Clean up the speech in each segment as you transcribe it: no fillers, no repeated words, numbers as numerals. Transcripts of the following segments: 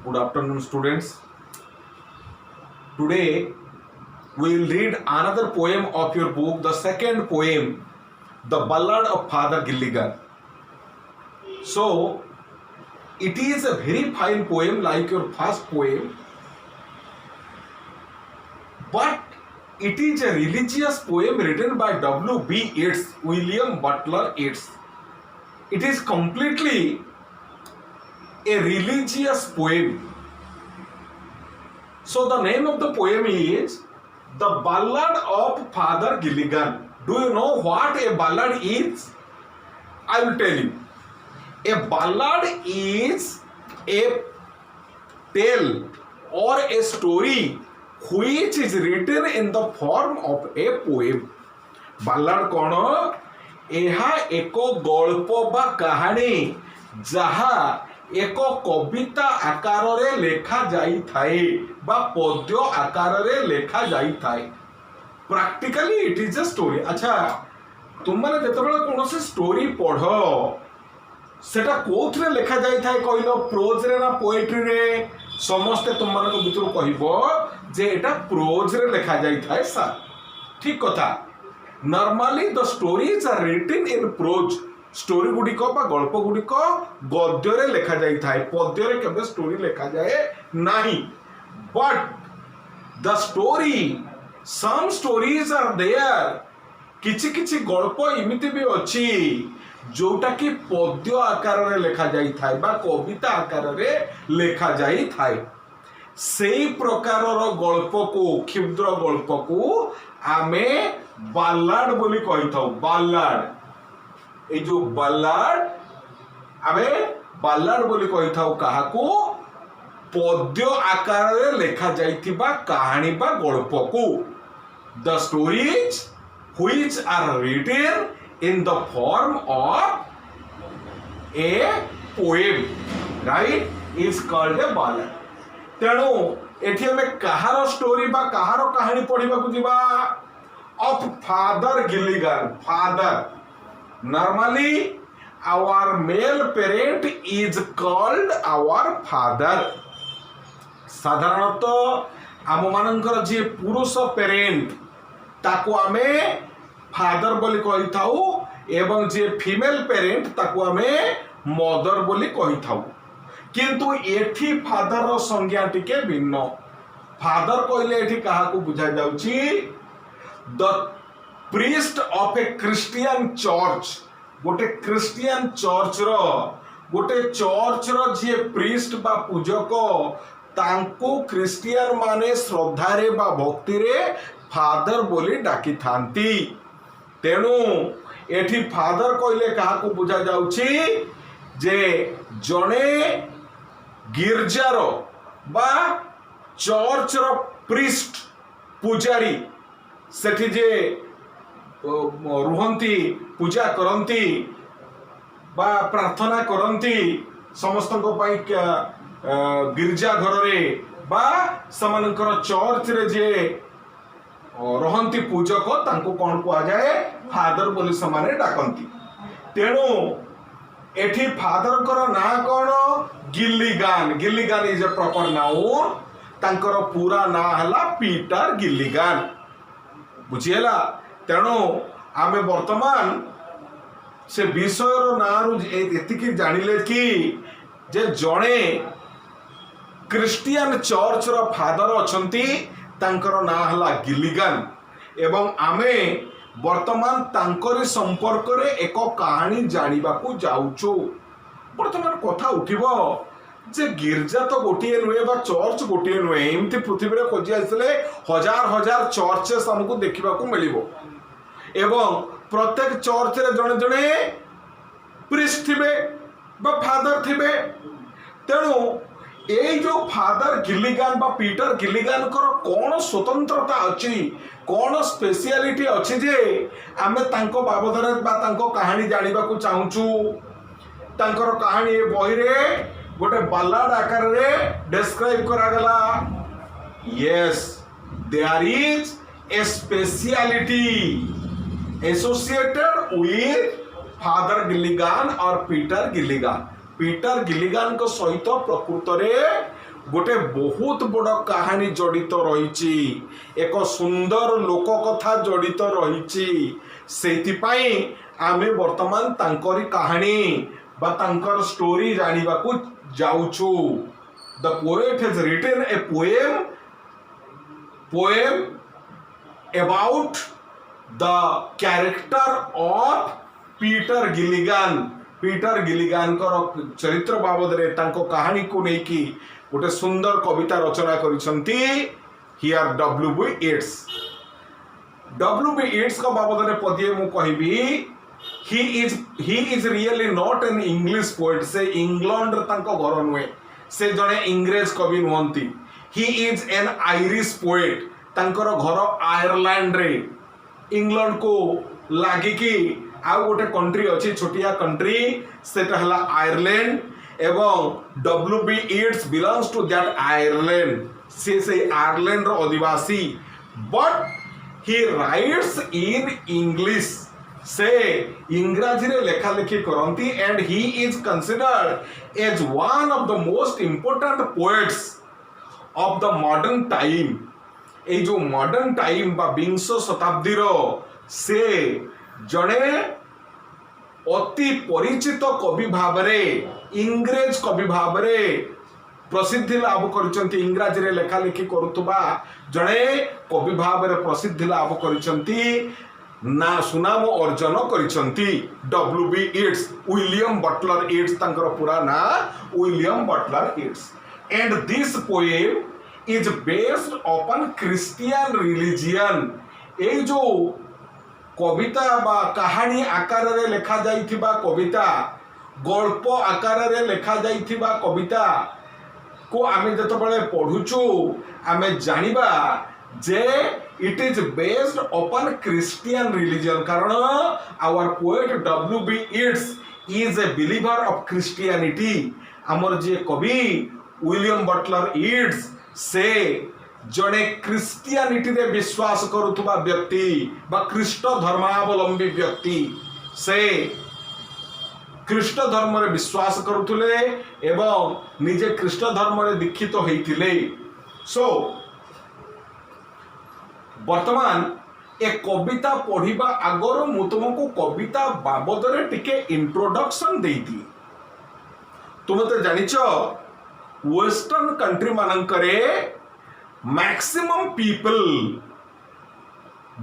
Good afternoon, students. Today we will read another poem of your book, the second poem, The Ballad of Father Gilligan. So, it is a very fine poem like your first poem, but it is a religious poem written by W.B. Yeats, William Butler Yeats. It is completely a religious poem. So the name of the poem is The Ballad of Father Gilligan. Do you know what a ballad is? I will tell you. A ballad is a tale or a story which is written in the form of a poem. Ballad कौन? ଏହା ଏକ ଗଳ୍ପ ବା କାହାଣୀ ଯାହା ଏକ କବିତା ଆକାରରେ ଲେଖା ଯାଇଥାଏ ବା ପଦ୍ୟ ଆକାରରେ ଲେଖା ଯାଇଥାଏ. Practically it is a story. ଆଚ୍ଛା, ତୁମମାନେ ଯେତେବେଳେ କୌଣସି ଷ୍ଟୋରି ପଢ଼ ସେଟା କୋଉଥିରେ ଲେଖା ଯାଇଥାଏ କହିଲ? ପ୍ରୋଜରେ ନା ପୋଏଟ୍ରିରେ? ସମସ୍ତେ ତୁମମାନଙ୍କ ଭିତରୁ କହିବ ଯେ ଏଟା ପ୍ରୋଜରେ ଲେଖା ଯାଇଥାଏ ସାର୍. ଠିକ୍ କଥା. Normally the stories are written in prose. Story गुड़िक बा गल्प गुड़िक गद्य लेखा जाए, पद्य केबे स्टोरी लेखा जाए नहीं. But the story, some stories are there. किछि किछि गल्प इमिति भी अछि जोटा कि पद्य आकार रे लेखा जाई थाए बा कविता आकार रे लेखा जाई थाए. सेई प्रकारर गल्प को, क्षुद्र गल्प को आमे बालाड बोली कही थाउ. बालाड, ए जो बालाड आमे बालाड बोली कही थाउ काहाकू? पद्य आकार रे लेखा जाइथिबा कहानी बा गल्प को. The stories which are written in the form of a poem, right, is called a ballad. तेणु एठी हमें कहार स्टोरी बा कहार कहानी पढ़िबा को जिबा of Father Gilligan. Father, normally our male parent is called our father. साधारणतः आम मानकर जे पुरुष पेरेंट ताको आमे फादर बोली कही थाउ एवं जे फीमेल पेरेंट ताको आमे मदर बोली कही थाउ. किंतु एठी फादर रो संज्ञा टिके भिन्न. फादर कहले एठी काहा को बुझा जाउची? The priest of a Christian church. गोटे क्रिश्चियन चर्च रो, गोटे चर्च रो जे प्रीस्ट बा पूजक तांको क्रिश्चियन माने श्रद्धा रे बा भक्ति रे फादर बोली डाकी थांती. तेणु एठी फादर कहले काहा को बुझा जाउची? जे जणे गिरजार बा चर्च रो प्रीस्ट पूजारी सेठी जे रुहंती, पूजा करंती बा प्रार्थना करंती समस्तको पई गिरजा घर रे बा समानकर चर्च रे जे रहंती पूजक तांको कोन कुआ जाए? फादर बोली समाने डाकंती. तेणु एठी फादर कर ना कोन? गिल्लिगान. गिल्लिगान इज ए प्रॉपर नाउन. तांकर पूरा ना हला पीटर गिल्लिगान. बुझिएला? तेणु आमे वर्तमान से विषय रो ना रु एतिकी जानिले कि जे जणे क्रिश्चियन चर्च रो फादर अछंती तांकर ना हला गिल्लिगान एवं आमे वर्तमान तांकरी संपर्क रे एक कहानी जानिबा को जाउचो. वर्तमान कथा उठिबो जे गिरजा तो गोटिए नुए बा चर्च गोटिए नुए. एमती पृथ्वी रे खोजी आसले हजार हजार चर्चेस हमकु देखिबा को मिलिबो एवं प्रत्येक चर्च रे जणे जणे प्रीस्ट थिबे बा फादर थिबे. तेणु ए जो फादर गिल्लिगान बा पीटर गिल्लिगान कर कौन स्वतंत्रता अच्छी, कौन स्पेशलिटी अच्छी जे आमे तांको बाबदरे बा तांको कहानी जानिबा को चाहूचु. तांकर कहानी ए बही रे गोटे बालाड आकार रे डिस्क्राइब करा गला. Yes, there is a speciality associated with Father Gilligan और पीटर गिल्लिगान. पीटर गिल्लिगान को सहित प्रकृत रे गोटे बहुत बड़ कहानी जड़ित रही, एक सुंदर लोक कथा जड़ित रही। सेथिपाई आमे वर्तमान तांकरी कहानी बा तांकर स्टोरी जानिबा को जाउछु। The poet has written a poem about the character of Peter Gilligan. Peter Gilligan चरित्र बाबद रे तांको कहानी को लेकी गोटे सुंदर कविता रचना करिसंती। Here W B. Yeats. W B. Yeats का बाबद रे पदिए मु कहबी, he is really not an English poet। से इंग्लैंड रे तांको घर नुए, से जने इंग्रेज कवि नुहंती। he is an Irish poet। तांकर घर आयरलैंड रे, इंग्लैंड को लागी कि आउ गोटे कंट्री अच्छी छोटिया कंट्री, सेटा हला आयरलैंड। एवं W B. Yeats belongs to that Ireland. से आयरलैंड रो आदिवासी, but he writes in English. से इंग्रजी रे लेखा लेखी करंती। And he is considered as one of the most important poets of the modern time. ए जो मॉडर्न टाइम बा विंश शताब्दी रो से जड़े अति परिचित कवि भाव इंग्रेज कवि भाव प्रसिद्धि लाभ कर, इंग्राजी रे लेखा लेखी करुवा जड़े कवि भाव प्रसिद्धि लाभ कर, ना सुनाम अर्जन करिसंती। W B. Yeats, William Butler Yeats तांकर पूरा ना William Butler Yeats. And this poem is based upon Christian religion. ए जो कविता बा कहानी आकार रे लेखा जाइथिबा कविता, गल्प आकार रे लेखा जाइथिबा कविता को आमे जतबेले पढुछु आमे जानिबा जे it is based upon Christian religion. कारण our poet W B. Yeats is a believer of Christianity. हमर जे कवि विलियम बटलर येट्स से जड़े क्रिश्चियनिटी रे विश्वास करुवा व्यक्ति बा ख्रीष्ट धर्मावलंबी व्यक्ति, से ख्रीष्ट धर्म रे विश्वास करुले एवं निजे ख्रीष्ट धर्म रे दीक्षित होइथिले। सो वर्तमान ए कविता पढ़िबा आगर मु तुमको कविता बाबद रे टिके इंट्रोडक्शन देइती। तुम तो जानिछ वेस्टर्न कंट्री मानकरे maximum people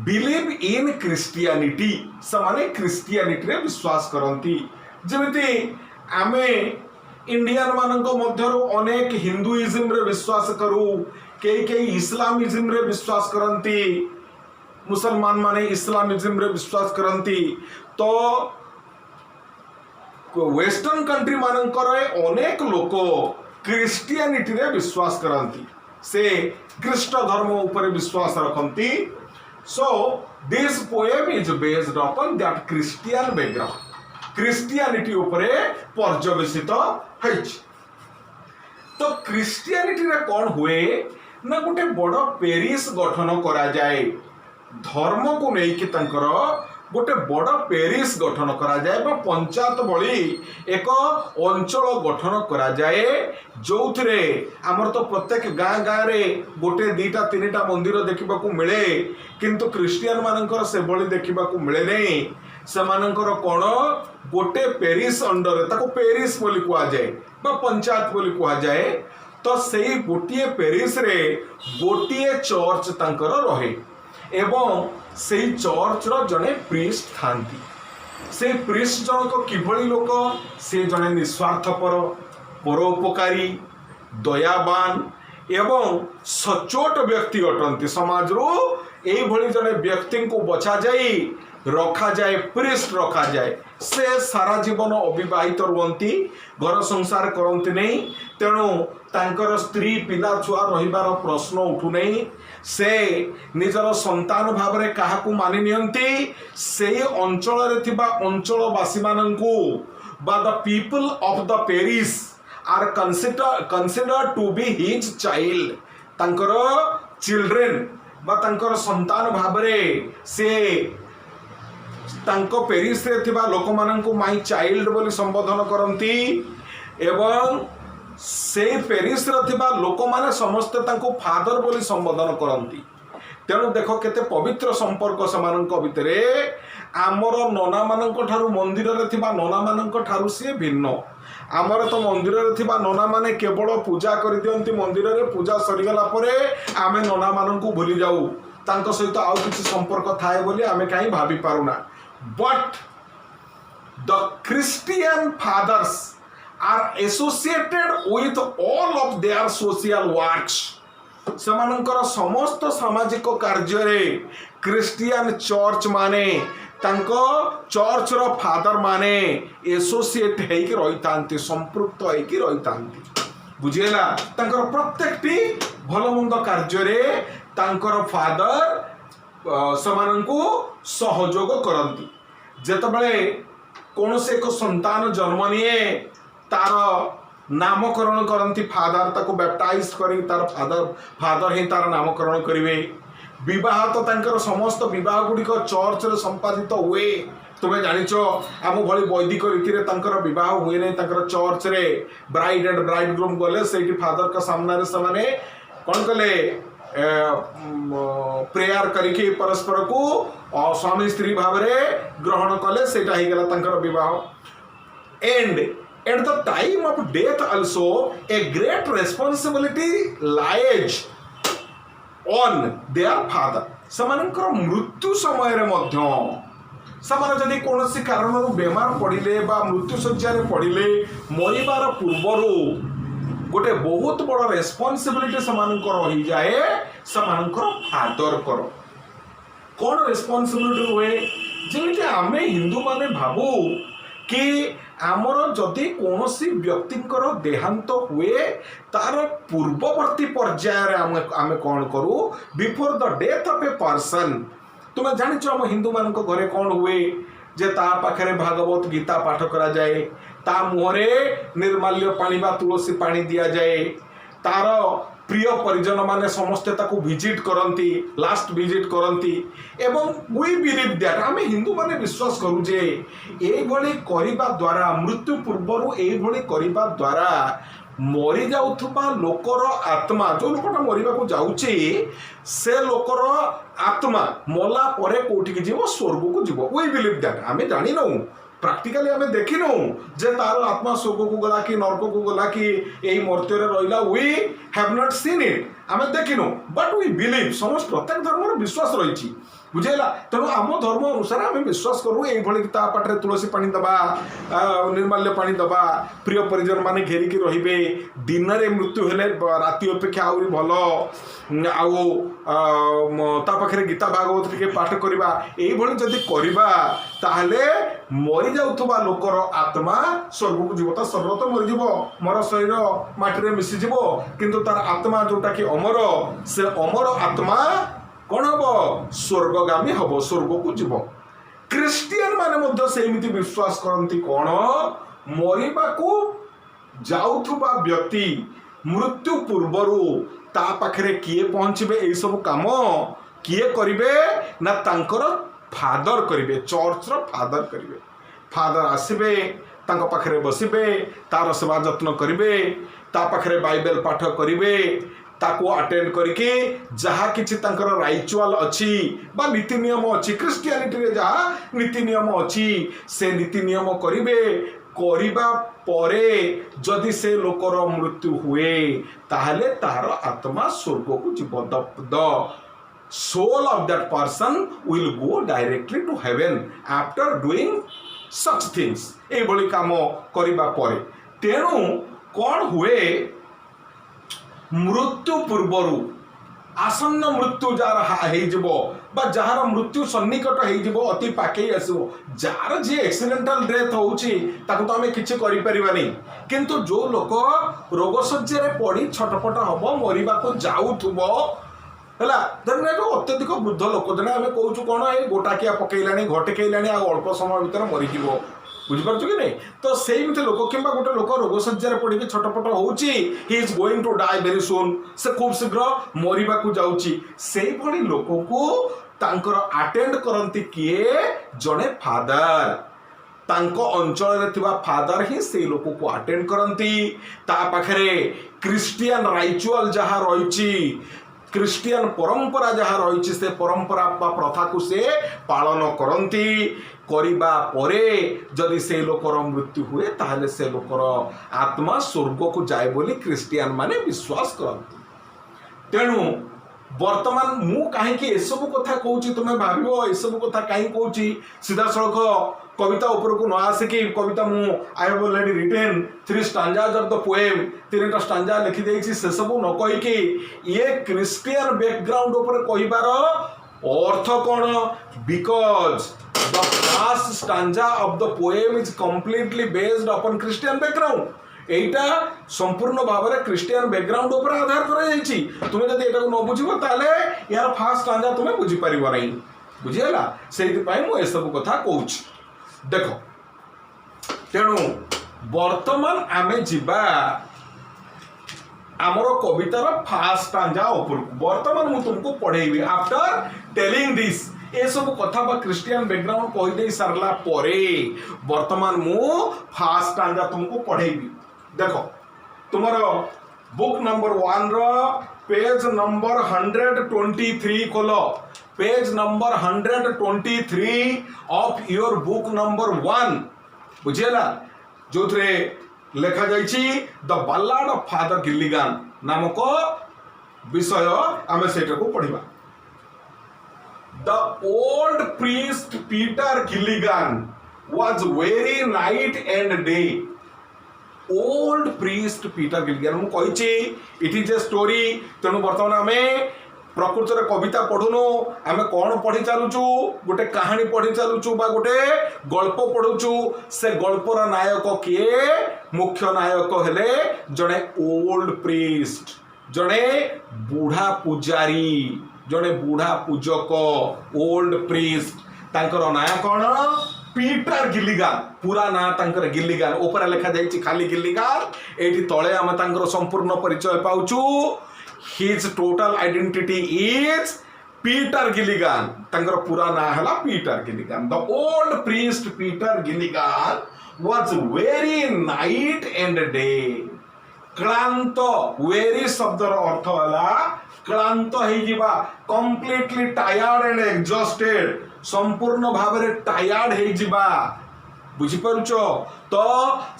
believe in Christianity. समाने क्रिश्चियनिटी रे विश्वास करंती। जेमिति आमे इंडियन मानक मध्यरु अनेक हिंदुइज्म रे विश्वास करू, कई इस्लामिज्म रे विश्वास करंती, मुसलमान माने इस्लामिज्म रे विश्वास करंती। तो वेस्टर्न कंट्री मानकर अनेक लोक क्रिश्चियनिटी रे विश्वास करंती, से ख्रीष्ट धर्म ऊपर विश्वास रखती। So this poem is based upon that Christian background. Christianity ऊपर पर्यवेसित हैछ। तो क्रिश्चियनिटी रे कौन हुए ना गोटे बड़ पेरिस गठन करा जाए। धर्म को लेकिन तांकर गोटे बड़ पेरिस गठन करा जाए बा पंचायत भली एक अंचल गठन करा जाए, जो थे आमर तो प्रत्येक गाँ गाँ रे गोटे दीटा तीनिटा मंदिर देखा मिले, किंतु क्रिश्चियन मानकर से भली देखा मिले नहीं। से मानकर कौन गोटे पेरिस अंडर ताको पेरिस बोली कुआ जाए बा पंचायत बोली कुआ जाए। तो सेई गोटिए पेरिस रे गोटिए चर्च तांकर रहे एवं से चर्च रो जने प्रीस्ट थांती। से प्रीस्ट जनक किभली लोक, से जने निस्वार्थपर, परोपकारी, दयावान एवं सचोट व्यक्ति अटंती। समाज रो एई भली जने व्यक्ति को बचा जाई रखा जाए, प्रीस्ट रखा जाए। से सारा जीवन अविवाहित रुहंती, घर संसार करती नहीं, तेणु तांकर स्त्री पिला छुआ रहिबार प्रश्न उठु नहीं। से निजर संतान भाव में क्या मानि नियंती, से अंचल रे थिबा अंचलवासी मानंकु बा the people of the parish are considered to be his child. तांकर चिल्ड्रेन बा तांकर संतान भाव में से तांको पेरिस रे थिबा लोक मानंकु माई चाइल्ड बोली संबोधन करंती एवं से पेरिस लोक माने समस्ते तांको फादर बोली संबोधन करती। तेणु देख केते पवित्र संपर्क सेमानंक भितरे आमर नना मानक ठारू मंदिर रे थिबा नना मानक ठारू सी भिन्न। आमर तो मंदिर रे थिबा नना माने केवल पूजा कर दियंती, मंदिर रे पूजा सरीगला परे आमे नना मानक भूली जाऊ, तांको सहित आउ किछि संपर्क थाए बोली आमे काई भाबी पारुना। But the Christian fathers are associated with all of their social works. सेमानंकर समस्त सामाजिक कार्य रे क्रिश्चियन चर्च माने तांको चर्च रो फादर माने एसोसिएट हेइक रहितांती, संपृक्त हेइक रहितांती। बुझिएला, तांकर प्रत्येकटी भलो मंद कार्य रे तांकर फादर सेमानंकु सहयोग करंती। जेतबेले कोनसे एक संतान जन्म निये तार नामकरण करती फादर, ताको बैप्टाइज करी तार फादर ही तार नामकरण करिवे। विवाह तो तांकर समस्त विवाह गुड़िक चर्च रे संपादित हुए। तुम्हें जानिच आम भली वैदिक रीति रे तांकर विवाह हुए नहीं, तांकर चर्च रे ब्राइड एंड ब्राइडग्रूम गले सेठी फादर का सामने रे समाने कौन कले प्रेयर करिके परस्पर को स्वामी स्त्री भाव रे ग्रहण कले, सेटा ही गला तांकर विवाह। And at the time of death also a great responsibility lies on their father। सेमानकर मृत्यु समय रे मध्य सेमाने जदि कोनोसी कारणरु बेमार पड़िले बा मृत्यु शय्या पड़िले मरिबार पूर्वरु गोटे बहुत बड़ रेस्पॉन्सिबिलिटी सेमानकर रही जाए सेमानकर फादर कर। कौन रेस्पॉन्सिबिलिटी हुए जेमिति आमे हिंदू माने भाबू कि आमर जदि कोनोसी व्यक्तिंकर देहांत हुए तार पूर्ववर्ती पर्याय आमे कौन करू before the death of a person. तुम जानिच आम हिंदू मान घरे कौन हुए जे ता पाखरे भागवत गीता पाठ करा जाए, ता मुहरे निर्माल्य पानी बा तुलसी पानी दिया जाए, तार प्रिय परिजन माने समस्ते ताकू विजिट करती, लास्ट विजिट करती। एवं वी बिलीव दैट आमे हिंदू माने विश्वास करू जे एई भली करिबा द्वारा मृत्यु पूर्वरु एई भली करिबा द्वारा मरी जाउथबा लोकर आत्मा, जो लोकटा मरिबा को जाउची से लोकर आत्मा मला परे कोठी के जीवो स्वर्ग को जीवो। वी बिलीव दैट आमे जानि नौ प्रैक्टिकली आमे देखि नौ जे तार आत्मा स्वर्ग को गला कि नरक को गला कि एई मर्त्य रे रहिला। We have not seen it, आमे देखि नौ, बट वी बिलीव। समस्त प्रत्येक धर्म रे विश्वास रहिछि, बुझेला। तेणु आम धर्म अनुसार आम विश्वास करूँ ये ता पाटे तुलसी पानी दबा, निर्माल्य पानी दबा, प्रिय परिजन माने घेरिकी रहिबे। दिन रे मृत्यु हेले राति अपेक्षा आउरी भल, ता पाखरे गीता भागवत टिके पाठ करबा। एई भली जदि करबा ताहले मरि जाउथबा लोकर आत्मा स्वर्ग को जीव। ता शरीर तो मरि जीव, मर शरीर माटी रे मिसि जीव, किंतु तार आत्मा जोटा कि अमर, से अमर आत्मा कौन हम स्वर्गगामी हम, स्वर्ग को जीव। क्रिश्चियन माने मध्य सेमिति विश्वास करती कौन मरिबा को जाउथबा व्यक्ति मृत्यु पूर्वरु ता पाखरे किए पहुँचबे, एई सब काम किए करिवे ना तांकर फादर करिवे, चर्च रो फादर करिवे। फादर आसिबे, तांको पाखरे बसिबे, तार सेवा जत्न करिवे, ता पाखरे बाइबल पाठ करिवे, ताको अटेंड करके जहाँ किसी तांकर राइचुअल अच्छी बा नीति नियम अच्छी, क्रिश्चियनिटी रे जहाँ नीति नियम अच्छी से नीति नियम करिवे। करिबा परे जदि से लोकर मृत्यु हुए ताहले तार आत्मा स्वर्ग को जीव। The soul of that person will go directly to heaven after doing such things. ए भली काम करिबा परे। तेणु कौन हुए मृत्यु पूर्वरु आसन्न मृत्यु जार जार मृत्यु सन्निकट हो अति पाखे आसो, जार जी एक्सीडेंटल डेथ होउची ताको तो आमे किछि करि परिबानी, किंतु जो लोक रोग सज्जा पड़ी छटपट हम मरिबा को जाउथुबो हैला, धरने जो अत्यधिक वृद्ध लोक जने आमे कहूछु कोन ए गोटाकिया पकेइलानी घटेकेइलानी आ अल्प समय भीतर मरि जीवो, बुझिपार कि नहीं। तो सेम लोक कि गोटे लोक रोग सज्जा पड़ी छटपट होउची, he is going to die very soon, से खूब शीघ्र मरिबा को जाउची, सेई भली लोक को तांकर अटेंड करंती किए जने फादर। तांको अंचल रे थिबा फादर ही से लोक को अटेंड करंती ता पाखरे क्रिश्चियन राइचुअल जहा रहिछि क्रिश्चियन परंपरा जहा रहिछि से परंपरा बा प्रथा को से पालन करंती करिबा परे जदि से लोकर मृत्यु हुए ताहले से लोकर आत्मा स्वर्ग को जाए बोली क्रिश्चियन माने विश्वास करंती तेणु वर्तमान मु कहीं एसबू कथा कहूँ तुम्हें भाव एसबू कथा कहीं कहूँ सीधा सड़क कविता ऊपर को न आसिकी कविता मु I have already written 3 stanzas of the poem 3टा स्टांजा लिखि देछि से सब न कहि कि ये क्रिश्चियन बैकग्राउंड ऊपर कहिबार अर्थ कोन because the first stanza of the poem is completely based upon Christian background एटा संपूर्ण भाव में क्रिश्चियन बैकग्राउंड ऊपर आधार करा जाइछि तुमे जदि एटा को न बुझिबो ताले यार फर्स्ट स्टांजा तुमे बुझि परिबो नै बुझियला सेति पई मु ए सब कथा कहूछि देखो तेणु वर्तमान आमे जिबा आमर कवितार फर्स्ट स्टांजा ऊपर वर्तमान मु तुमको पढ़ेबी आफ्टर टेलिंग दिस ए सब कथा बा क्रिश्चियन बैकग्राउंड कहि दे सरला परे वर्तमान मु फर्स्ट स्टांजा तुमको पढ़ेबी देखो तुम्हारा बुक नंबर 1 रो पेज नंबर 123 खोलो page number 123 of your book number 1 बुझेला जो थे लेखा जाइछि the ballad of Father Gilligan नामक विषय आमे सेटा को पढ़िबा the old priest Peter Gilligan was very night and day old priest Peter Gilligan मु कहिछि इट इज ए स्टोरी तेणु वर्तमान आमे प्रकृतर कविता पढ़ुनु आमे कौन पढ़ी चलुचु गोटे कहानी पढ़ी चलुचु बा गोटे गल्प पढ़ुचु से गल्पर नायक किए मुख्य नायक हेले जड़े ओल्ड प्रीस्ट जड़े बूढ़ा पुजारी जड़े बूढ़ा पूजक ओल्ड प्रीस्ट तांकर ना कौन पीटर गिल्लिगान पूरा ना तांकर गिल्लिगान ऊपर लिखा जाइछि खाली गिल्लिगान एठी तळे आमे तांकर संपूर्ण परिचय पाउचु his total identity is Peter Gilligan तांकर पूरा ना हला Peter गिल्लिगान the old priest Peter Gilligan was very night and day क्लांत वेरी शब्द अर्थ हला क्लांत हे जिबा completely tired and exhausted संपूर्ण भाव रे टायर्ड हे जिबा बुझी पारुचो तो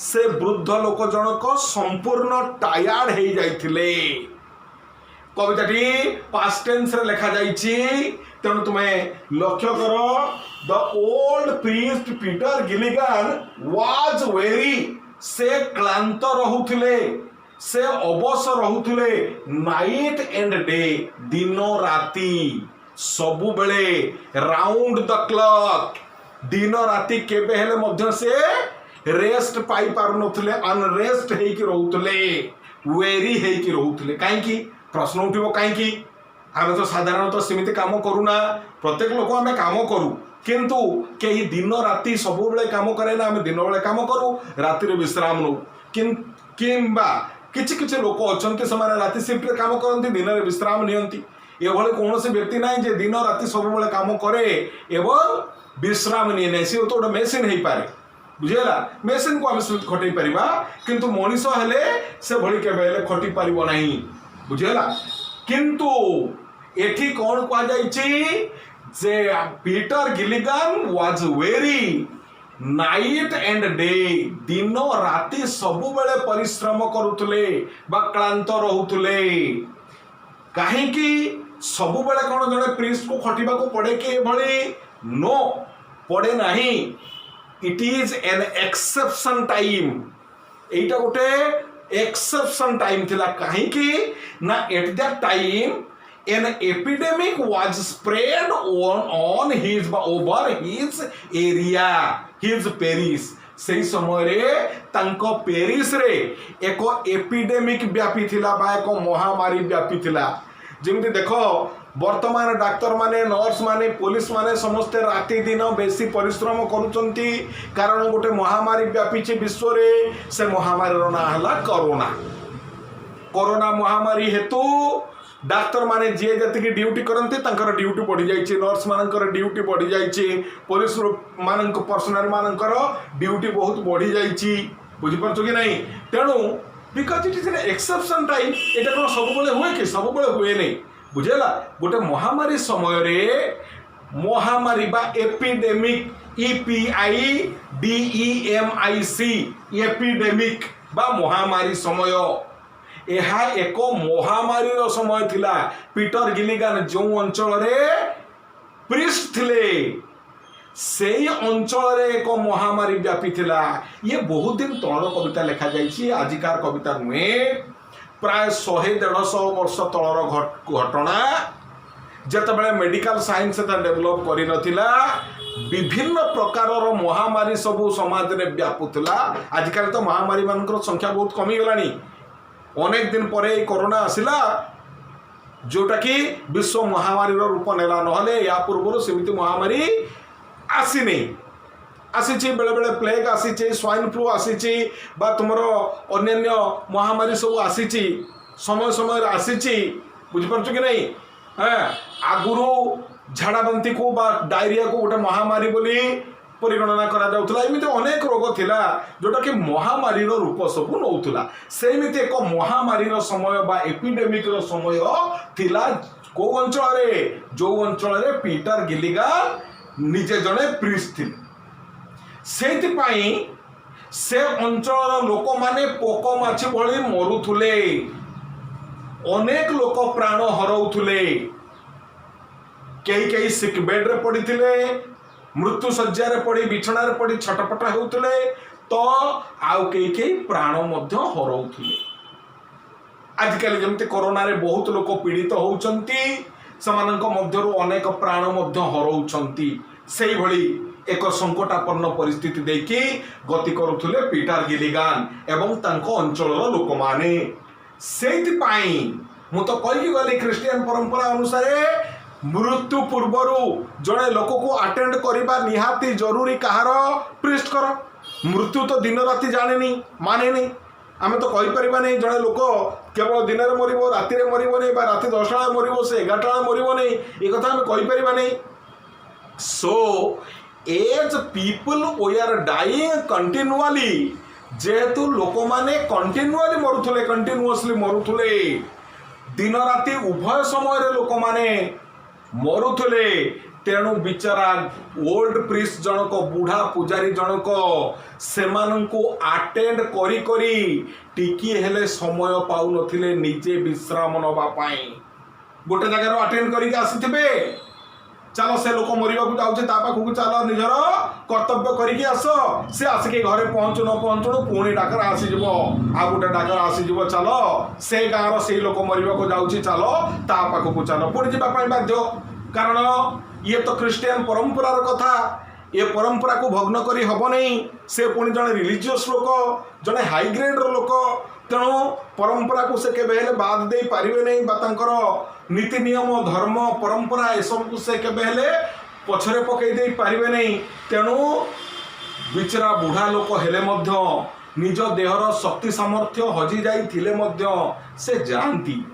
से वृद्ध लोक जनक संपूर्ण टायर्ड हे जाइथिले कविताटी पास्ट टेंस रे लिखा जाइछि तेणु तुम्हें लक्ष्य करो the old priest Peter Gilligan was very से क्लांत रहुथिले से अवश रहुथिले नाइट एंड डे दिन राति सबु बेले राउंड द क्लॉक दिन राति केबे हेले मध्य से रेस्ट पाई पारु नथिले अनरेस्ट हेई कि रहुथिले वेरी हेई कि रहुथिले काहे कि प्रश्न उठिबो काहे कि आमे तो साधारणतः सीमित काम करूना प्रत्येक लोक आमे काम करू किंतु केही दिन राति सब बेले काम करे ना आमे दिन बेले काम करू राति रे विश्राम नु किंबा किछि किछि लोक अछंती समाने राति शिफ्ट रे काम करंती दिन रे विश्राम नियंती एभले कोनोसी व्यक्ति नाही जे दिन राति सब बेले काम करे एवं विश्राम निये नै से तो मेसिन हेई पारे बुझेला मेसिन को आमे खटै परिबा किंतु मनीष हेले से भली केबे हेले खटी परिबो नाही बुझेला किंतु एठी कौन कहा जाइछि जे Peter Gilligan was very night and day दिन राति सबु बेले परिश्रम करुथले बा क्लांत रहुथले काहे कि सबु बेले कोन जने प्रीस्ट को खटिबा को पड़े के भली नो पड़े नाही it is an exception time एटा गोटे एक्सेप्शन टाइम थिला काहे कि ना at that time an epidemic was spread on his over his area his Paris से समय रे तांको पेरिस रे एक एपिडेमिक व्यापी थिला बा एक महामारी व्यापी थिला जेमति देखो वर्तमान डाक्तर माने नर्स माने पुलिस माने समस्ते राति दिन बेसी परिश्रम करूचंती कारण गोटे महामारी व्यापी विश्व रे से महामारी रो ना हला कोरोना कोरोना महामारी हेतु डाक्तर माने जी जी ड्यूटी करते ड्यूटी बढ़ी जाइए, नर्स मानकर ड्यूटी बढ़ी जाइए, पुलिस मान पर्सनाल मानकर ड्यूटी बहुत बढ़ी जाइए, बुझीपार कि नहीं। तेणु because it is an exception time, एटा कौन सब हुए कि सब हुए नहीं, बुझेगा। गोटे महामारी समय रे महामारी बा एपिडेमिक EPIDEMIC एपिडेमिक बा महामारी समय, यह एक महामारी समय थिला। पीटर गिलिगन जो अंचल रे प्रिस्ट थिले से अंचल रे एक महामारी व्यापी थिला। ये बहुत दिन तलर कविता लिखा जाइए, आजिकार कविता नुहे, प्राय 100-150 वर्ष तलर घटना, जितेबाला मेडिकल साइंस डेभलप कर नथिला, विभिन्न प्रकार महामारी सबू समाज में व्यापुला। आजिकल तो महामारी मान संख्या बहुत कमी गलानी, अनेक दिन पर कोरोना आसिला जोटा कि विश्व महामारी रूप नेला, नहले या पूर्व सेमती महामारी आसी नहीं, आसी बेले बेले प्लेग आसी, स्वाइन फ्लू आसी, तुमर अन्य महामारी सब आसी, समय समय आसी, बुझीपार कि नहीं। आगुरु झाड़ा बांती को डायरिया को गोटे महामारी बोली परिगणना करा जाउथला, एमिति अनेक रोग थिला जोटा कि महामारी रूप सब नौथला। सेमिति एक महामारी समय बा एपिडेमिक समय थिला को अंचल रे, जो अंचल रे पीटर गिलिगन निजे जड़े प्रिस्ट थिले, सेतिपाई से अंचल लोक माने पोक माछी भली मरुथुले, अनेक लोक प्राण हरौथुले, कई कई सिक बेड रे पड़ी थिले, मृत्यु शज्या रे पड़ी बिछना रे पड़ी छटपट होउथुले, तो आउ कई कई प्राण मध्य हरौथुले। आजिकल जमती कोरोना रे बहुत लोक पीड़ित होउचंती, समानक मध्यरु अनेक प्राण मध्य हरौचंती। सेही भली एक संकटापन्न परिस्थिति देखि गति करुथुले पीटर गिलिगन एवं तांको अंचलर लोक माने। सेति पाई मु तो कहि गली क्रिश्चियन परंपरा अनुसार मृत्यु पूर्वरु जड़े लोक को अटेंड करबा निहाती जरूरी, कहार प्रिस्ट कर। मृत्यु तो दिन राति जाने माने नहीं, आम तो कहीपर नहीं जड़े लोक केवल दिन में मरब, राति मरब नहीं, राति 10टा मरब, से 11टा मरब नहीं, ये कथा आम कहीपर नहीं। So as people we are dying continuously, जेहेतु लोक माने कंटिन्युअली मरुथुले, कंटिन्युअसली मरुथुले, दिन राति उभय समय लोक माने मरुथुले, तेणु बिचारा ओल्ड प्रिस्ट जनक, बुढ़ा पूजारी जनक सेमानंकु अटेंड करी करी टिकी हेले समय पाउ नथिले निजे विश्राम नबा पाई। गोटे जगह अटेंड करी आसीथिबे, चलो से लोक मरिबा को जाउछे ता पाखु चलो निजर कर्तव्य करिके आस, से आसिके घरे पहुंचु न पहुंचु पुणी डाकर आसी जिवो, आ गोटे डाकर आसी जिवो, चलो से गाँव से लोक मरिबा को जाउछी चलो ता पाखु चलो, पुणी जिबा पई बाध्य। कारण ये तो क्रिश्चियन परंपरार कथा, ये परंपरा को भग्न करी हब नहीं। से पुणी जड़े रिलीजियस लोक, जड़े हाई ग्रेड लोक, तेणु परंपरा को से केबे हेले बाद दे पारिबे नहीं, बा तांकर नीति नियम धर्म परंपरा ए सब को से केबे हेले पछरे पकई दे पारिबे नहीं। तेणु बिचरा बुढ़ा लोक हेले मध्य निज देहर शक्ति सामर्थ्य हजि जाई थिले मध्य से जानती,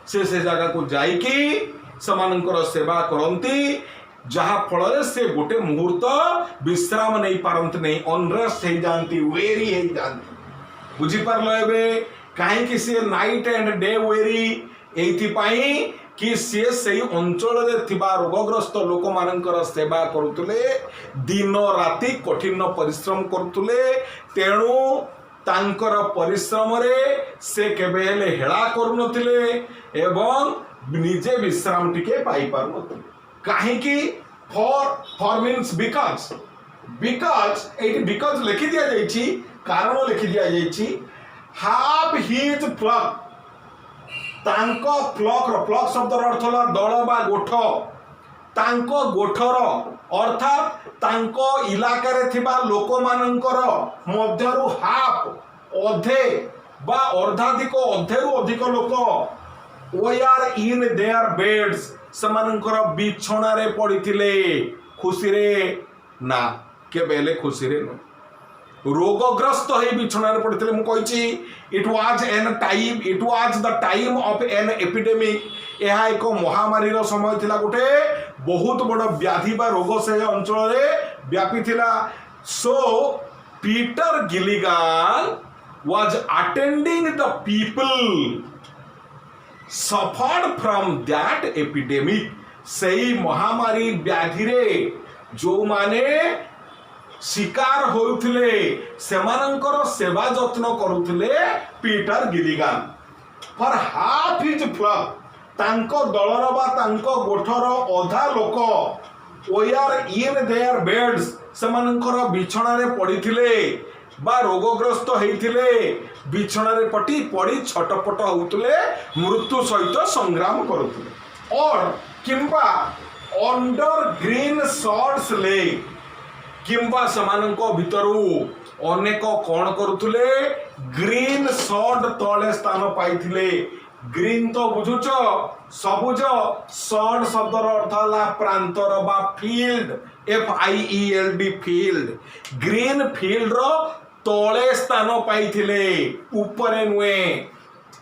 से जगह को जाइकी समानंकर सेवा करती, जहा फल से गोटे मुहूर्त विश्राम नहीं पारंत नहीं, अनरेस्ट हो जाती, वेरी हो जाती। बुझीपार एबे कहीं सी नाइट एंड डे वेरी एइथिपाई कि सी से अंचल रे थिबा रोगग्रस्त लोक मानकर सेवा करुतले, दिन राति कठिन परिश्रम करुतले। तेणु तांकर परिश्रम रे से केबे हेले हेळा करुनथिले एवं निजे विश्राम टिके पाई पारुनथिले। काहेकि फॉर मीन्स बिकॉज बिकॉज लिखि दिया जाइछि, कारण लिखि दिया जाइछि, हाफ हिज फ्लॉक, तांको फ्लॉक शब्दर अर्थ होला दल बा गोठ, तांको गोठर अर्थात तांको इलाका रे थिबा लोक मानकर मध्यरु हाफ अधे बा अर्धाधिक अधेरु अधिक लोक वे आर इन देयर बेड्स, समानकर बिछणा रे पड़िथिले, खुशी रे ना केबेले खुशी रे न, रोगग्रस्त है बिछणा रे पड़िथिले। मु कहिछि it was the time of an epidemic, यह एक महामारी समय थिला, गोटे बहुत बड़ व्याधि बा रोग से अंचल व्यापी थिला। So Peter Gilligan was attending the people suffered from that epidemic। सही महामारी व्याधि रे जो माने शिकार होउथिले सेमानंकर सेवा जत्न करुथिले Peter Gilligan. For half his flock तांको दलर बा तांको गोठर अधा लोक ओयार इन देयर बेड्स सेमानंकर बिछणा रे पडिथिले बा रोगग्रस्त होइथिले, बिछणा रे पड़ी छटपट होउथिले, मृत्यु सहित संग्राम करुथिले। और किंबा अंडर ग्रीन शॉर्ट्स ले किंबा समानंको भितरु अनेक कौन करुथिले ग्रीन शॉर्ट तले स्थान पाइथिले। ग्रीन तो बुझुच सबुज, शॉर्ट शब्दर अर्थ होला प्रांतर बा field, FIELD field. Green field रो तले स्थान पाइथिले, ऊपरे नुए,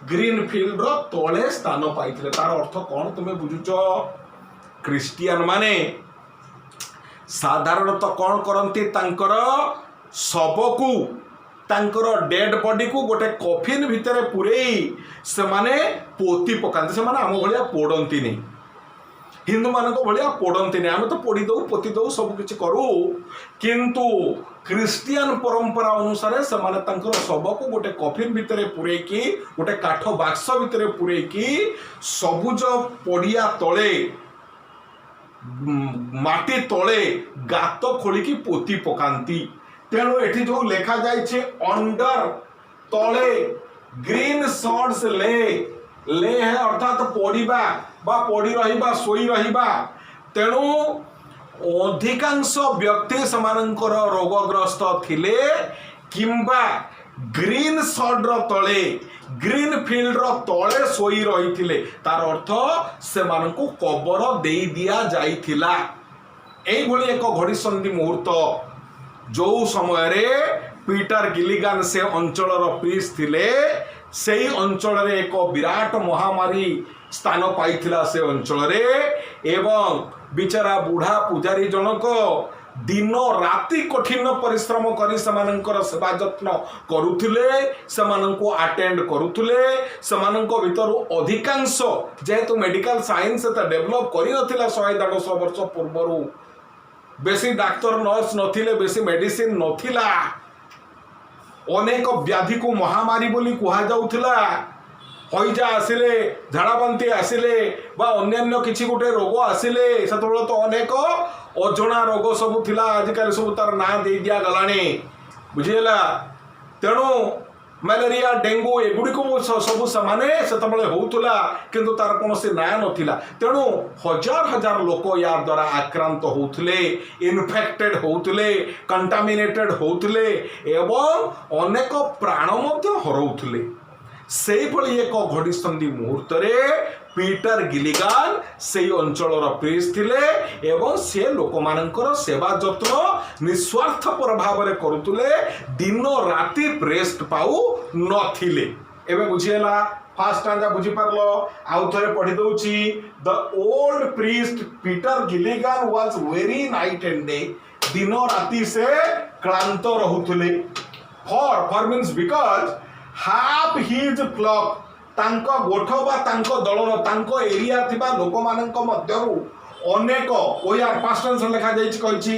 ग्रीन फील्ड रो तले स्थान पाइथिले। तार अर्थ कौन तुमे बुझुच? क्रिस्टियन माने साधारणतः कौन करती तांकर शबकू तांकर डेड बॉडी को गोटे कफिन भितर पुरेई से माने पोती पकाते। से माने आम भलिया पोड़ती नहीं, हिंदू मान भाया पोड़ती नहीं। आम तो पोड़ी दऊ पोती दऊ सब किछि करू, किंतु क्रिस्टियन परंपरा अनुसार से माने तांकर शव को गोटे कफिन भितर पुरेकी गोटे काठ बाक्स भितर पुरेकी सबुज पड़िया तले माटी तले गात खोलिकी पोती पकांती। तेणु एठी जो लेखा जाइछे अंडर तले ग्रीन शॉर्ट्स ले है अर्थात पड़िबा बा पड़ी रहिबा सोई रहिबा। तेणु अधिकांश व्यक्ति समानंकर रोगग्रस्त थिले किंबा ग्रीन शॉर्ट रो तले ग्रीन फील्ड रो तले सोई रहिथिले। तार अर्थ से मानकु कबर देई दिया जाइथिला। एई भली एक घड़ीसंधि मुहूर्त जो समय रे पीटर गिलिगन से अंचल रो प्रीस थिले, सेई अंचल रे एक विराट महामारी स्थान पाइथिला से अंचल रे। एवं बिचारा बुढ़ा पुजारी जनक दिन राति कठिन परिश्रम करी समानंकर सेवा जत्न करुथिले, समानंको अटेंड करुथिले। समानंको भितरु अधिकांश जेहेतु मेडिकल साइंस त डेवलप करि नथिला 100-150 वर्ष पूर्वरु, बेसी डाक्टर नर्स नथिले, बेसी मेडिसिन नथिला, अनेक व्याधि को महामारी बोली कुहा जाउथिला। हईजा आसिले, झाड़ाबांति आसिले बा अन्यान्य किछि गोटे रोग आसिले सेतबेले तो अनेक अजणा रोग सब थिला, आजिकाली सब तार ना दे दिया गलानी, बुझिला। तेणु मलेरिया डेंगू एगुड़ी को सब समाने सेतबेले होउतला, किंतु तार कोनोसी ना नथिला। तेणु हजार हजार लोक या द्वारा आक्रांत होउथले, इन्फेक्टेड होउथले, कंटामिनेटेड होउथले एवं अनेक प्राण मध्य हरउथले। सेई भली एक घड़ीसंधि मुहूर्त रे पीटर गिलिगन से अंचल प्रीस थिले एवं से लोक मानकर सेवा जत्न निस्वार्थपर भाव में करुले, दिन राति रेस्ट पाऊ नथिले। एबे बुझीला फास्ट टांजा बुझी पारलो, आउ थरे पढ़ी दउची। The old priest Peter Gilligan was very night and day, दिन राति से क्लांत रहुथले। For means because half his flock तांको गोठ बा तांको दलर तांको एरिया थिबा लोक मानक मध्यरु अनेक ओयार पास्ट टेंस लिखा जाइछि कहिछि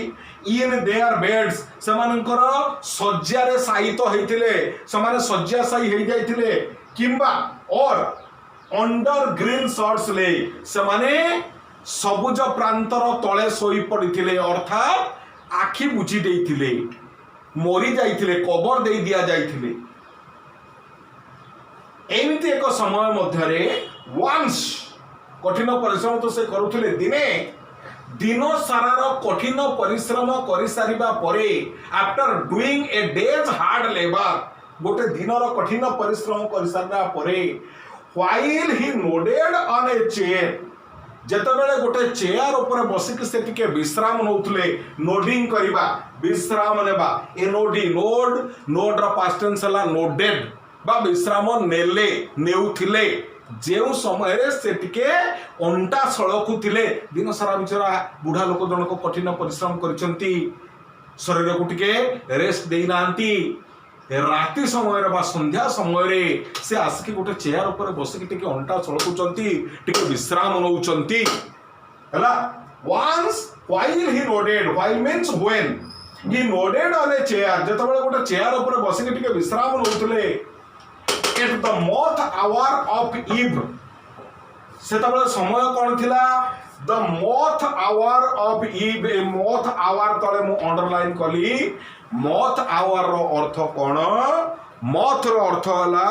इन देयर बेड्स समानकर शज्या रे साहित होइथिले, समाने शज्या साई हेइ जाइथिले किंबा और अंडर ग्रीन शॉर्ट्स ले समाने सबुज प्रांतर तळे सोई पडिथिले, अर्थात आखि बुझी देइथिले, मरी जाइथिले, कबर देई दिया जाइथिले। एमती एक समय मध्य वंस कठिन परिश्रम तो से करुले, दिने दिन सारार कठिन परिश्रम कर सारिबा परे after doing a day's hard labour, गोटे दिनर कठिन परिश्रम कर सारिबा परे while he nodded on a chair, जेतेबेले गोटे चेयर ऊपर बसिक से टिके विश्राम नउथले, नोडिंग करिबा विश्राम नेबा, एनओडी नोड, नोड र पास्ट टेंस हला नोडेड बा विश्राम नेले नेउथिले, जो समय से टिके अंटा सड़कुले दिन सारा बिचरा बुढ़ा लोक जनक कठिन परिश्रम करिसेंती शरीर को टिके रेस्ट देना राति समय बा संध्या समय से आसिक गोटे चेयर ऊपर बसिक टिके अंटा चलकुचंती टिके विश्राम नौचंती हला once while he nodded while means when he nodded on a chair जेतबेले गोटे चेयर ऊपर बसिक टिके विश्राम नौतले at the moth hour of eve सेतबेले समय कोन थिला द मथ आवर ऑफ ईव ए मथ आवर तले मु अंडरलाइन कली मथ आवर रो अर्थ कोन मथ रो अर्थ हला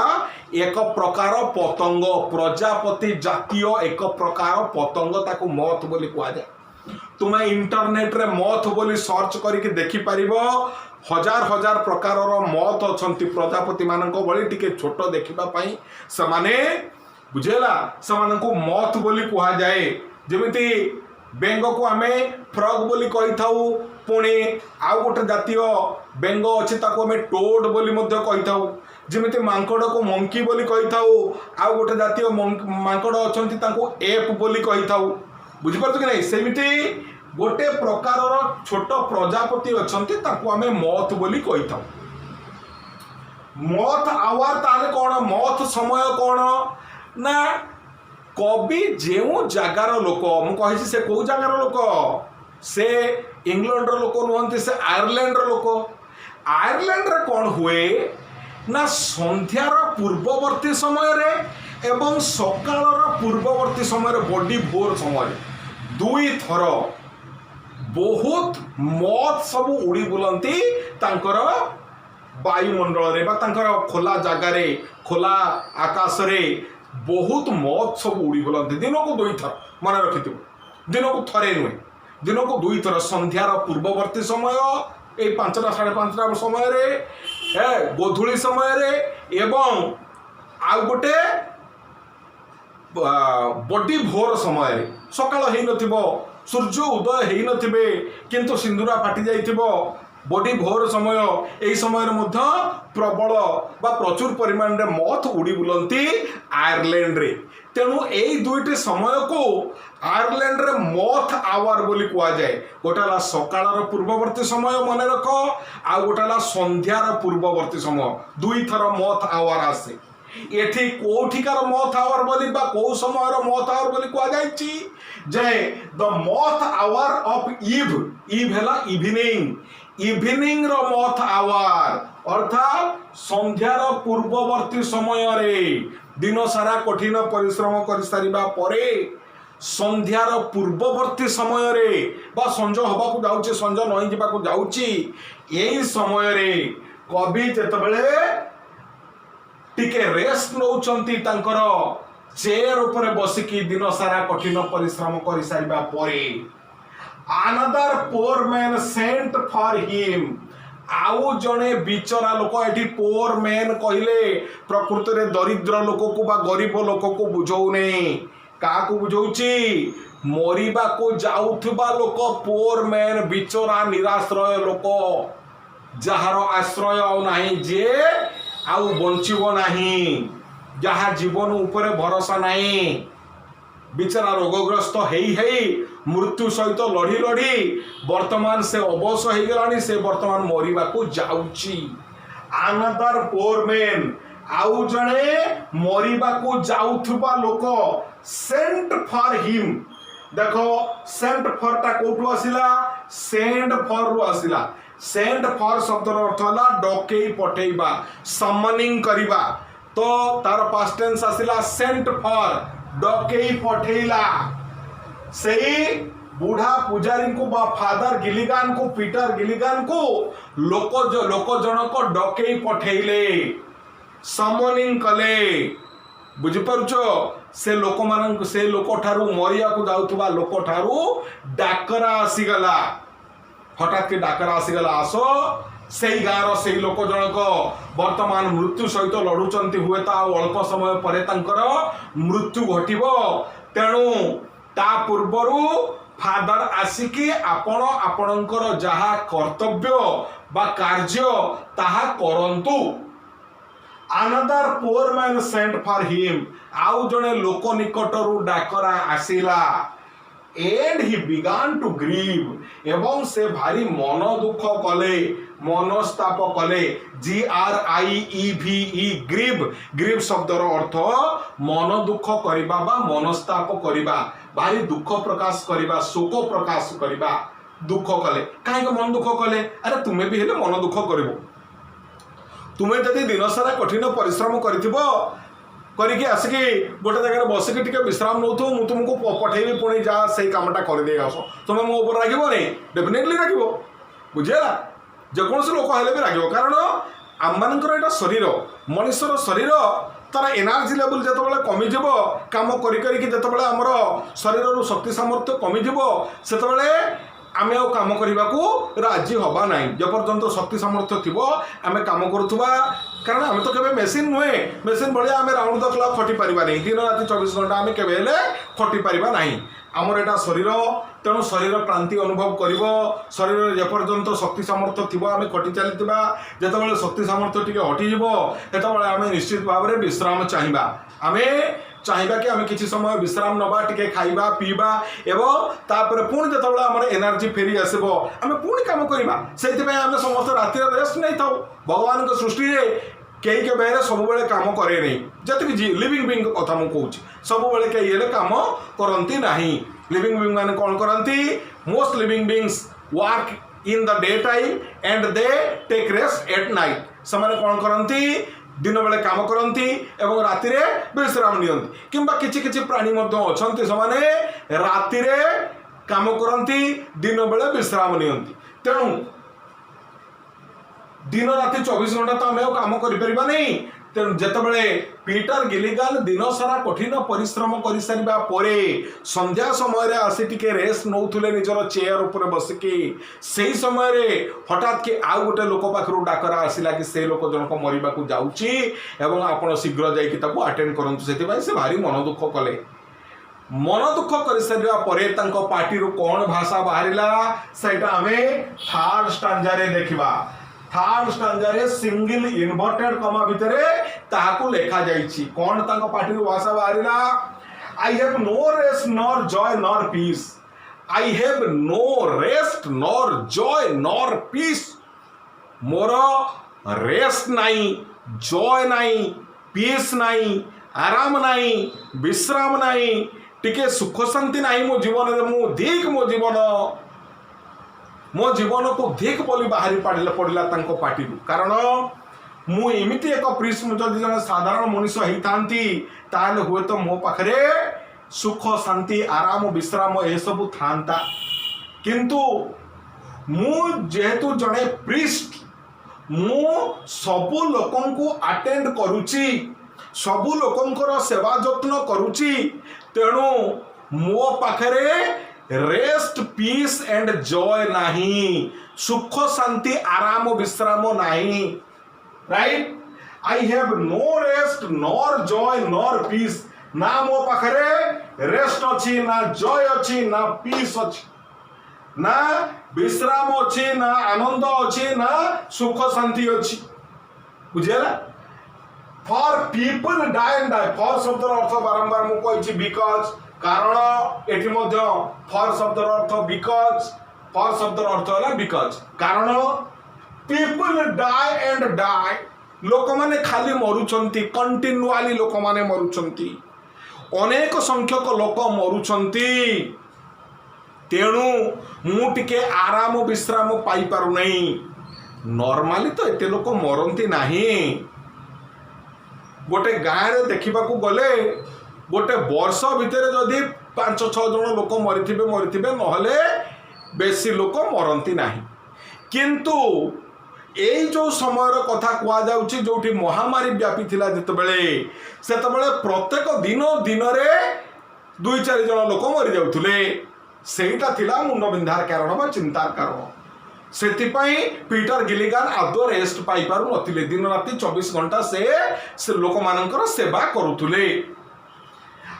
एक प्रकार पतंग प्रजापति जातीय एक प्रकार पतंग ताकू मथ बोली कुआ जाय तुमे इंटरनेट रे मथ बोली सर्च करके देखि परिबो हजार हजार प्रकार रो मथ अछंती प्रजापति मानको बळी टिके छोटो देखिबा पई समाने बुझेला समानकू मथ बोली कुआ जाए जेमिति बेंग को आमे फ्रॉग बोली कहि थाउ पुणी आउ गोटे जातीय बेंग अछि ताको आमे टोड बोली मध्य कहि थाउ जेमिति मांकड़ को मंकी बोली कहि थाउ आउ गोटे जातीय मांकड़ अछंती ताको एप बोली कहि थाउ बुझि परछ कि नै सेमिति गोटे प्रकार रो छोट प्रजापति अछंती ताको आमे मथ बोली कहि थाउ मथ आवर ताले कोन मथ समय कोन ना कवि जो जगार लोक मुझे से कौ जगार लोक से इंग्लैंड लोक नुहति से आयरलैंड लोक आयरलैंड रे कौन हुए ना संध्यार पूर्ववर्ती समय रे एवं सकाळर पूर्ववर्ती समय बड़ी भोर समय दुई थर बहुत मत सब उड़ी बुलंती तांकर वायुमंडल रे बा तांकर खोला जगार खोला आकाश रे बहुत मत सब उड़ी बुलंती दिन को दुई थर मन रखि दिन को थरे नुहे दिन को दुई थर संध्यार पूर्ववर्ती समय ए 5टा 5:30 समय रे गोधूली समय रे एवं आउ गोटे बड़ी भोर समय रे सकाळ हेई नथिबो सूर्य उदय हेई नथिबे किंतु सिंदूरा फाटी जाइथिबो बड़ी भोर समय यही समय प्रबल बा प्रचुर परिमाण रे मथ उड़ी बुलंती आयरलैंड रे तेणु यही दुईटी समय को आयरलैंड रे मथ आवर बोली कुआ जाए गोटेला सकाळर पूर्ववर्ती समय मन रख आ गोटेला संध्यार पूर्ववर्ती समय दुई थर मथ आवर आसे एठी कोठिकार मथ आवर बोली बा को समयर मथ आवर बोली कुआ जायछि जे द मथ आवर ऑफ ईव ईव हैला इवनिंग इवनिंग रो मथ आवर अर्थात संध्यार पूर्ववर्ती समय रे दिन सारा कठिन परिश्रम कर सारिबा परे संध्यार पूर्ववर्ती समय रे बा संज हबा को जाउची संज नई जिबा को जाउची एई समय रे कवि जेतबेले टिके रेस्ट नौचंती तांकर चेयर ऊपर बसिकी दिन सारा कठिन परिश्रम कर सारिबा परे another poor man sent for him आउ जने बिचरा लोक एठी पोर मैन कहले प्रकृति रे दरिद्र लोक को बा गरीब लोक को बुझौ नै का को बुझौची मरिबा को जाउथबा लोक पोर मैन बिचरा निराश्रय लोक जहार आश्रय आउ नाही जे आउ बंचिबो नाही जहा जीवन ऊपर भरोसा नाही बिचरा रोगग्रस्त हेई हेई मृत्यु सहित लड़ी लड़ी वर्तमान से अवश हो गलानी से वर्तमान मरिबा को जाउची अनदर पोर मैन आउ जणे मरिबा को जाउथबा लोक सेंट फॉर हिम देखो सेंट फॉर ता कोठु आसिला सेंड फॉर रु आसिला सेंट फॉर शब्द अर्थ होला डकेई पठेइबा समनिंग करिबा तो तार पास्ट टेंस आसिला सेंट फॉर डकेई पठेइला सही बूढ़ा पुजारी को बा फादर गिलिगान को पीटर गिलिगान को लोक जनक डकेई पठेइले समनिंग कले बुझी पारुछ से लोक मान से लोक ठारू मरिया को जाउथबा लोक ठारू डाकरा आसीगला हठात के डाकरा आसीगला आसो से गाँव से लोक जनक वर्तमान मृत्यु सहित लड़ुचंती हुए ता अल्प समय परे तांकर मृत्यु घटिबो तेणु ता पूर्वरु फादर आसिकी आपण आपणकर जहा कर्तव्य बा कार्य ताहा करंतु another poor man sent for him, आउ जड़े लोक निकटरू डाकरा आसिला, and he began to grieve, एवं से भारी मन दुख कले, मनस्ताप कले, GRIEVE, ग्रीव, ग्रीव शब्दर अर्थ मन दुख करिबा बा मनस्ताप करिबा, भारी दुख प्रकाश करिबा, शोक प्रकाश करिबा, दुख कले, कहीं मन दुख कले, अरे तुम्हें भी हेले मन दुख करिबो, तुम्हें जदि दिन सारा कठिन परिश्रम करिथिबो, करिके आसिकी गोटे जगह बसिकी टिके विश्राम नौथो, मु तुमको पठेबी पुणी जा से कामटा कर दे आस, तुम मो ऊपर रागिबो नहीं, डेफिनेटली रागिबो, बुझेला, जेकोसी लोक हेले भी रागिबो, कारण आम मानकर एटा शरीर, मनुष्यर शरीर तार एनर्जी लेवल जेतेबेले कमी जिवो, काम करी करी कि जेतेबेले हमर शरीर शक्ति सामर्थ्य कमी जिवो, सेतेबेले आमे ओ काम करने को राजी हवा ना, जपर्यंत शक्ति सामर्थ्य थी आम कम करुवा, कारण आम तो केवे मेसीन नुहे, मेसीन भाया आम राउंड द क्लॉक खटी पारिबा नहीं, दिन राति 24 घंटा आम केवे खटी पारिबा नहीं, आमर एटा शरीर, तेणु शरीर क्लांति अनुभव करिवो, शरीर जेपर्यंत शक्ति सामर्थ्य थी आम खटी चलता, जितेबाला शक्ति सामर्थ्य टी हटिଯିवो, सेतेबाला आम निश्चित भाव में विश्राम चाहिए, आम चाहिए कि आम किसी समय विश्राम नवा, टिके खाइबा पीबा, एवं तापर पुणी जो आम एनर्जी फेरी आसो, आम पुणी कम करवा, से आम समस्त राति रेस्ट नहीं था, भगवान सृष्टि कई के बेहरे सब बेले कम करे नहीं, जी लिविंग बीइंग कथा मुझे कहूँ, सब बेले कई हेले कम करती ना, लिविंग बीइंग माने कौन करती, most living beings work in the day time and they take rest at night, से कौन करती दिन बेले काम करती एवं राति विश्राम नियंती, किंबा किछि किछि प्राणी अच्छा से राति काम करती दिन बेले विश्राम नियंती, तेणु दिन राति 24 घंटा तो आम काम करिपरिबा नहीं, तेणु जेतेबेले पीटर गिलिगन दिन सारा कठिन परिश्रम कर सारिबा परे संध्या समय आसी टिके रेस्ट नौथुले निजर चेयर ऊपर बसिकी, सेही समय रे हठात के आउ गोटे लोक पाखरु डाकरा आसिला कि से लोक जनक मरिबा को जाउची एवं आपण शीघ्र जाई कि ताको अटेंड करंतु, सेति भाई से भारी मन दुख कले, मन दुख कर सारिबा परे तांको पार्टी रो कोन भाषा बाहरिला सेटा हमें थर्ड स्टांजा रे देखिबा, थर्ड स्टांजा रे सिंगल इन्वर्टेड कमा भितर ताहाको लेखा जाइछि, कोन तांको पार्टी रो भाषा बाहरिला, I have no rest nor joy nor peace, I have no rest nor joy nor peace, मोर रेस्ट नहीं, जॉय नहीं, पीस नहीं, आराम नहीं, विश्राम नहीं, टिके सुख शांति नहीं मो जीवन रे, मो ठीक मो जीवन को ठीक बोली बाहरी पड़ला तांको पार्टी, कारण मु एमिति एक प्रिस्म जदि जन साधारण मनुष्य होइतांती ताले हुए तो मो पाखरे सुख शांति आराम विश्राम ए सब थांता, किंतु मु जेहेतु जड़े प्रिस्ट, मु सबु लोकन को अटेंड करूची, सबु लोकंकर सेवा जत्न करूची, तेणु मो पाखरे रेस्ट पीस एंड जॉय नहीं, सुख शांति आराम विश्राम नहीं, right, I have no rest nor joy nor peace, ना मो पाखरे रेस्ट अच्छी, ना जॉय अच्छी, ना पीस अच्छी, ना विश्राम अच्छी, ना आनंद अच्छी, ना सुख शांति अच्छी, बुझेला, for people die and die, for शब्द अर्थ बारंबार मु कहि बिकॉज, कारण एटी मध्य फॉर शब्द अर्थ बिकॉज, फॉर शब्द अर्थ है बिकॉज, कारण पीपल डाई एंड डाई, लोक माने खाली मरुचंती, कंटिन्युअली लोक माने मरुचंती, अनेक संख्यक लोक मरुचंती, तेणु मु टिके आराम विश्राम पाई पारु नहीं, नॉर्मली तो एते लोक मरंती नहीं, गोटे गाँव रे देखा गले गोटे वर्ष भितर जदि 5-6 जन लोक मरिथिबे नहले बेसी लोक मरंती नहीं, किंतु एई जो समय कथा कुआ जाउची जोठी महामारी व्यापी थिला जेतेबेले, सेतेबेले प्रत्येक दिन रे 2-4 जन लोक मरि जाउथुले, सेटा थिला मुंडबिंधार कारण बा चिंतार कारण, सेतिपाई पीटर गिलिगन आदो रेस्ट पाई पारु नथिले, दिन राति 24 घंटा से लोक मानकर सेवा करुथुले,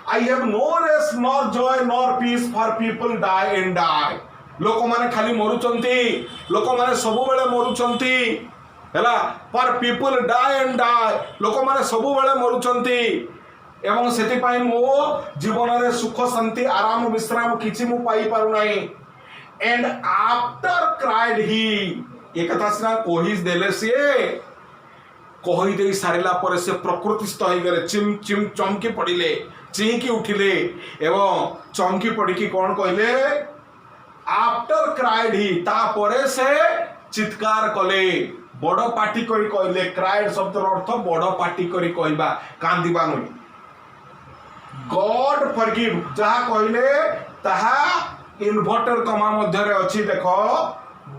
I have no rest nor joy nor peace for people die and die, लोक माने खाली मरुचंती, लोक माने सब बेले मरुचंती, हैला पर पीपल डाए एंड डाए लोक माने सब बेले मरुचंती एवं सेति पाई मो जीवन रे सुख शांति आराम विश्राम किछि मु पाई पारु नाही एंड आफ्टर क्राइड ही एक कथा सिना कोहि देले सिए कही दे सारिला पर से प्रकृतिस्थ हो गले चिम चिम चमकी पड़िले चिंकी उठिले एवं चमकी पड़िकी कौन कहले आफ्टर क्राइड ही तापरे से चित्कार कले बड़ पार्टी करी कहले क्राइड शब्द अर्थ बड़ पार्टी करी कहबा कांदिबा नुई गॉड फॉरगिव जहा कहले ताहा इन्वर्टर कमा मध्य रे अछि देखो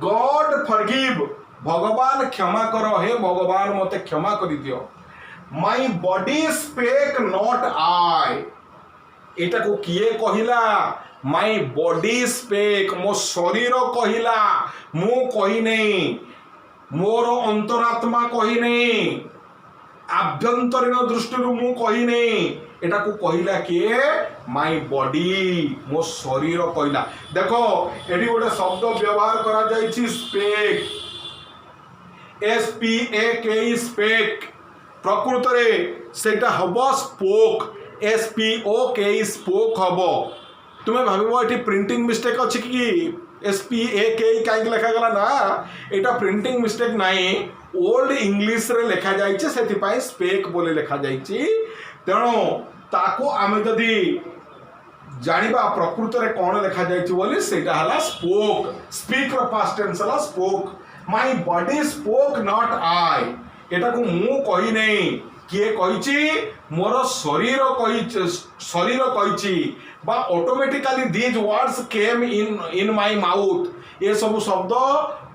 गॉड फॉरगिव भगवान क्षमा करो हे भगवान मते क्षमा करि दियो my body spec not I एटा को किए कहिला माय बॉडी स्पेक मो शरीर कहिला मु कहि नै मोर अंतरात्मा कहि नै आभ्यंतरीण दृष्टि मु कहि नै एटा को कहिला किए माय बॉडी मो शरीर कहिला देखो एडी गोटे शब्द व्यवहार करा जायछि स्पेक SPAK स्पेक प्रकृत रे सेटा हबो स्पोक SPOK स्पोक हबो तुमे भाबिबो एठी प्रिंटिंग मिस्टेक अछि कि SPAK काई लिखा गला ना एटा प्रिंटिंग मिस्टेक नाही ओल्ड इंग्लिश रे लिखा जायछि सेति पाई स्पेक बोले लिखा जायछि तेणु ताको आमे जदी जानिबा प्रकृत रे कोन लिखा जायछि बोली सेटा हला स्पोक स्पीक रो पास्ट टेंस हला spoke my body spoke not I एटा को मु कहि नै किए कहिछि मोर शरीर कहिछि बा automatically these words came in my mouth ये सब शब्द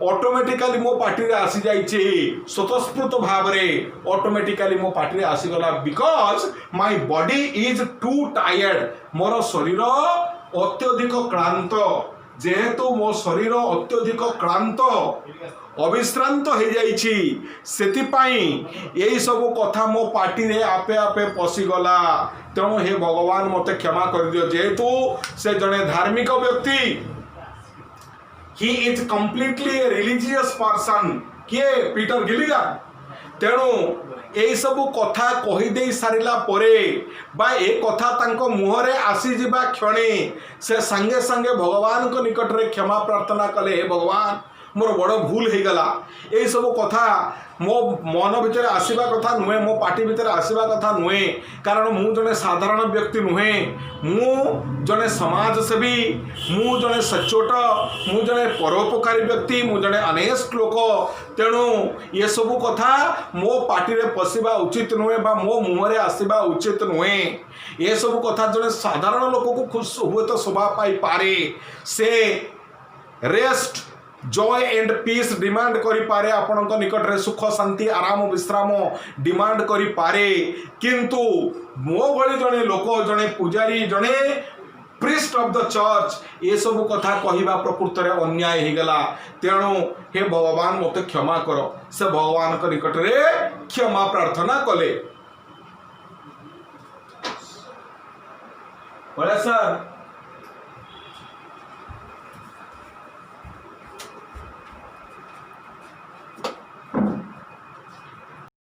ऑटोमेटिकली मो पार्टी रे आसी जाइछि स्वतःस्फूर्त भाव रे ऑटोमेटिकली मो पार्टी रे आसी गला because my body is too tired मोर शरीर अत्यधिक क्लांत जेहेतु मो शरीर अत्यधिक क्लांत अविश्रांत हो जाइछि सेति पाई एई सब कथा मो पार्टी रे आपे आपे पसी गला तेणु हे भगवान मते क्षमा कर दियो जेहेतु से जने धार्मिक व्यक्ति he is completely a religious person किए पीटर गिलिगन तेणु एई सब कथा कहि दे सारिला परे बा ए कथा तांको मुहरे आसी जिबा क्षणे से संगे संगे भगवान को निकट रे क्षमा प्रार्थना कले हे भगवान मोर बड़ भूल हो गला यही सब कथा मो मन भितर आसवा कथा नुहे मो पार्टी भितर आसवा कथा नुहे कारण मु जने साधारण व्यक्ति नुहे मु जने समाजसेवी मु जने सचोट मु जने परोपकारी व्यक्ति मु जने अनेस्ट लोक तेणु ये सब कथा मो पार्टी रे पशिबा उचित नुहे बा मो मुहरे आसवा उचित नुहे ये सब कथा जने साधारण लोक को खुश हुए तो शोभा पाई पारे से rest joy and peace demand करि पारे आपनक निकट रे सुख शांति आराम विश्राम डिमांड करि पारे किंतु मो भली जने लोक जने पुजारी जने प्रीस्ट ऑफ द चर्च ये सब कथा कहिबा प्रकृत रे अन्याय हो गला तेणु हे भगवान मते क्षमा करो से भगवान के निकट रे क्षमा प्रार्थना कले बोले सर